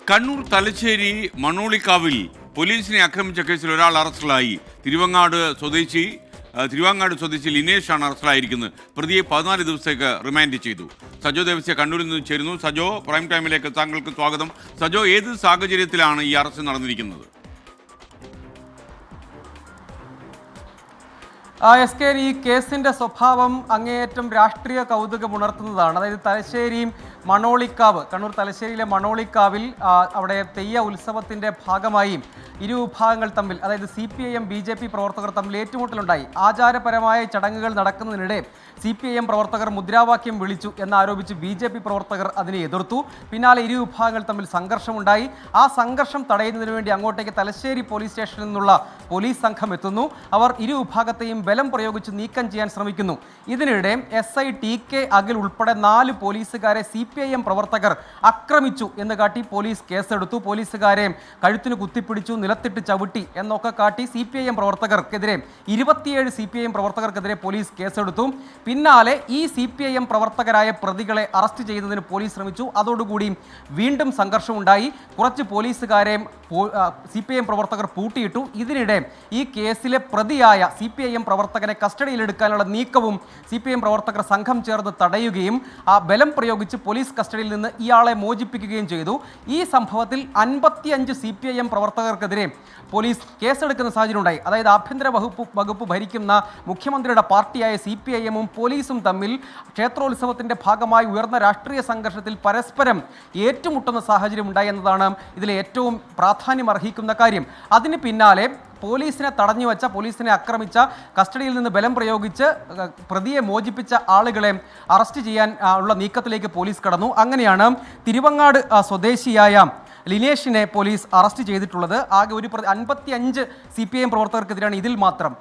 കണ്ണൂർ തലശ്ശേരി മണോളിക്കാവിൽ പോലീസിനെ ആക്രമിച്ച കേസിൽ ഒരാൾ അറസ്റ്റിലായി. തിരുവങ്ങാട് സ്വദേശി ലിനേഷ് ആണ് അറസ്റ്റിലായിരിക്കുന്നത്. പ്രതിയെ 14 ദിവസത്തേക്ക് റിമാൻഡ് ചെയ്തു. സജോ ദേവസ്യ കണ്ണൂരിൽ നിന്ന് ചേരുന്നു. സജോ, പ്രൈം ടൈമിലേക്ക് താങ്കൾക്ക് സ്വാഗതം. സജോ, ഏത് സാഹചര്യത്തിലാണ് ഈ അറസ്റ്റ് നടന്നിരിക്കുന്നത്? എസ് കെ, ഈ കേസിന്റെ സ്വഭാവം അങ്ങേയറ്റം രാഷ്ട്രീയ കൗതുകമുണർത്തുന്നതാണ്. അതായത് തലശ്ശേരിയും മണോളിക്കാവ്, കണ്ണൂർ തലശ്ശേരിയിലെ മണോളിക്കാവിൽ അവിടെ തെയ്യ ഉത്സവത്തിന്റെ ഭാഗമായി ഇരു വിഭാഗങ്ങൾ തമ്മിൽ, അതായത് CPIM BJP പ്രവർത്തകർ തമ്മിൽ ഏറ്റുമുട്ടലുണ്ടായി. ആചാരപരമായ ചടങ്ങുകൾ നടക്കുന്നതിനിടെ CPIM പ്രവർത്തകർ മുദ്രാവാക്യം വിളിച്ചു എന്നാരോപിച്ച് BJP പ്രവർത്തകർ അതിനെ എതിർത്തു. പിന്നാലെ ഇരു വിഭാഗങ്ങൾ തമ്മിൽ സംഘർഷമുണ്ടായി. ആ സംഘർഷം തടയുന്നതിന് വേണ്ടി അങ്ങോട്ടേക്ക് തലശ്ശേരി പോലീസ് സ്റ്റേഷനിൽ നിന്നുള്ള പോലീസ് സംഘം എത്തുന്നു. അവർ ഇരു വിഭാഗത്തെയും ബലം പ്രയോഗിച്ച് നീക്കം ചെയ്യാൻ ശ്രമിക്കുന്നു. ഇതിനിടെ SI TK അഖിൽ ഉൾപ്പെടെ 4 പോലീസുകാരെ CPIM പ്രവർത്തകർ ആക്രമിച്ചു എന്ന് കാട്ടി പോലീസ് കേസെടുത്തു. പോലീസുകാരെ കഴുത്തിന് കുത്തിപ്പിടിച്ചു, നിലത്തിട്ട് ചവിട്ടി എന്നൊക്കെ കാട്ടി CPIM പ്രവർത്തകർക്കെതിരെ 27 CPIM പ്രവർത്തകർക്കെതിരെ പോലീസ് കേസെടുത്തു. പിന്നാലെ ഈ CPIM പ്രവർത്തകരായ പ്രതികളെ അറസ്റ്റ് ചെയ്യുന്നതിന് പോലീസ് ശ്രമിച്ചു. അതോടുകൂടി വീണ്ടും സംഘർഷമുണ്ടായി. കുറച്ച് പോലീസുകാരെ CPIM പ്രവർത്തകർ പൂട്ടിയിട്ടു. ഇതിനിടെ ഈ കേസിലെ പ്രതിയായ CPIM പ്രവർത്തകനെ കസ്റ്റഡിയിലെടുക്കാനുള്ള നീക്കവും CPIM പ്രവർത്തകർ സംഘം ചേർന്ന് തടയുകയും ആ ബലം പ്രയോഗിച്ച് പോലീസ് കസ്റ്റഡിയിൽ നിന്ന് ഇയാളെ മോചിപ്പിക്കുകയും ചെയ്തു. ഈ സംഭവത്തിൽ 55 CPIM പ്രവർത്തകർക്കെതിരെ പോലീസ് കേസെടുക്കുന്ന സാഹചര്യം ഉണ്ടായി. അതായത് ആഭ്യന്തര വകുപ്പ് ഭരിക്കുന്ന മുഖ്യമന്ത്രിയുടെ പാർട്ടിയായ CPIM-ഉം പോലീസും തമ്മിൽ ക്ഷേത്രോത്സവത്തിന്റെ ഭാഗമായി ഉയർന്ന രാഷ്ട്രീയ സംഘർഷത്തിൽ പരസ്പരം ഏറ്റുമുട്ടുന്ന സാഹചര്യം ഉണ്ടായി എന്നതാണ് ഇതിലെ ഏറ്റവും പ്രാധാന്യം അർഹിക്കുന്ന കാര്യം. അതിന് പിന്നാലെ പോലീസിനെ തടഞ്ഞു വെച്ച, പോലീസിനെ ആക്രമിച്ച, കസ്റ്റഡിയിൽ നിന്ന് ബലം പ്രയോഗിച്ച് പ്രതിയെ മോചിപ്പിച്ച ആളുകളെ അറസ്റ്റ് ചെയ്യാൻ ഉള്ള നീക്കത്തിലേക്ക് പോലീസ് കടന്നു. അങ്ങനെയാണ് തിരുവങ്ങാട് സ്വദേശിയായ ലിനേഷിനെ പോലീസ് അറസ്റ്റ് ചെയ്തിട്ടുള്ളത്. ആകെ ഒരു 55 CPIM പ്രവർത്തകർക്കെതിരെയാണ് ഇതിൽ മാത്രം.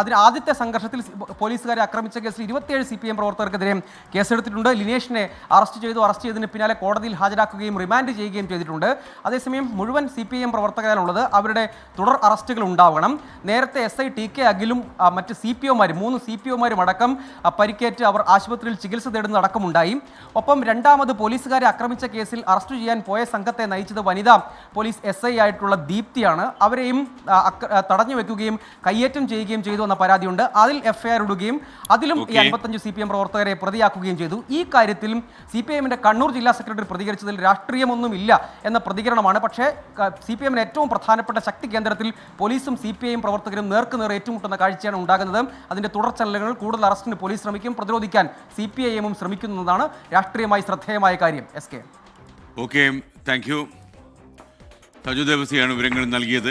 അതിന് ആദ്യത്തെ സംഘർഷത്തിൽ പോലീസുകാരെ ആക്രമിച്ച കേസിൽ 27 CPIM പ്രവർത്തകർക്കെതിരെ കേസെടുത്തിട്ടുണ്ട്. ലിനേഷിനെ അറസ്റ്റ് ചെയ്തതിന് പിന്നാലെ കോടതിയിൽ ഹാജരാക്കുകയും റിമാൻഡ് ചെയ്യുകയും ചെയ്തിട്ടുണ്ട്. അതേസമയം മുഴുവൻ CPIM പ്രവർത്തകരാണുള്ളത്. അവരുടെ തുടർ അറസ്റ്റുകൾ ഉണ്ടാവണം. നേരത്തെ SI TK അഖിലും മറ്റ് CPOമാരും 3 CPOമാരും അടക്കം പരിക്കേറ്റ് അവർ ആശുപത്രിയിൽ ചികിത്സ തേടുന്ന അടക്കമുണ്ടായി. ഒപ്പം രണ്ടാമത് പോലീസുകാരെ ആക്രമിച്ച കേസിൽ അറസ്റ്റ് ചെയ്യാൻ പോയ സംഘത്തെ നയിച്ചത് വനിതാ പോലീസ് SI ആയിട്ടുള്ള ദീപ്തിയാണ്. അവരെയും തടഞ്ഞു വെക്കുകയും കയ്യേറ്റം ചെയ്യുകയും ചെയ്തു എന്ന പരാതിയുണ്ട്. അതിൽ FIR ഇടുകയും അതിലും ഈ 55 CPIM പ്രവർത്തകരെ പ്രതിയാക്കുകയും ചെയ്തു. ഈ കാര്യത്തിൽ CPIM-ന്റെ കണ്ണൂർ ജില്ലാ സെക്രട്ടറി പ്രതികരിച്ചതിൽ രാഷ്ട്രീയമൊന്നുമില്ല എന്ന പ്രതികരണമാണ്. പക്ഷേ CPIM-ന് ഏറ്റവും പ്രധാനപ്പെട്ട ശക്തി കേന്ദ്രത്തിൽ പോലീസും CPIM പ്രവർത്തകരും നേർക്കുനേർ ഏറ്റുമുട്ടുന്ന കാഴ്ചയാണ് ഉണ്ടാകുന്നത്. അതിന്റെ തുടർചലനങ്ങൾ കൂടുതൽ അറസ്റ്റിന് പോലീസ് ശ്രമിക്കും. പ്രതിരോധിക്കാൻ CPIM-ഉം ശ്രമിക്കുന്നതാണ് രാഷ്ട്രീയമായി ശ്രദ്ധേയമായ കാര്യം. SK. Okay, thank you. Sajo ദേവസ്യയാണ് വിവരങ്ങൾ നൽകിയത്.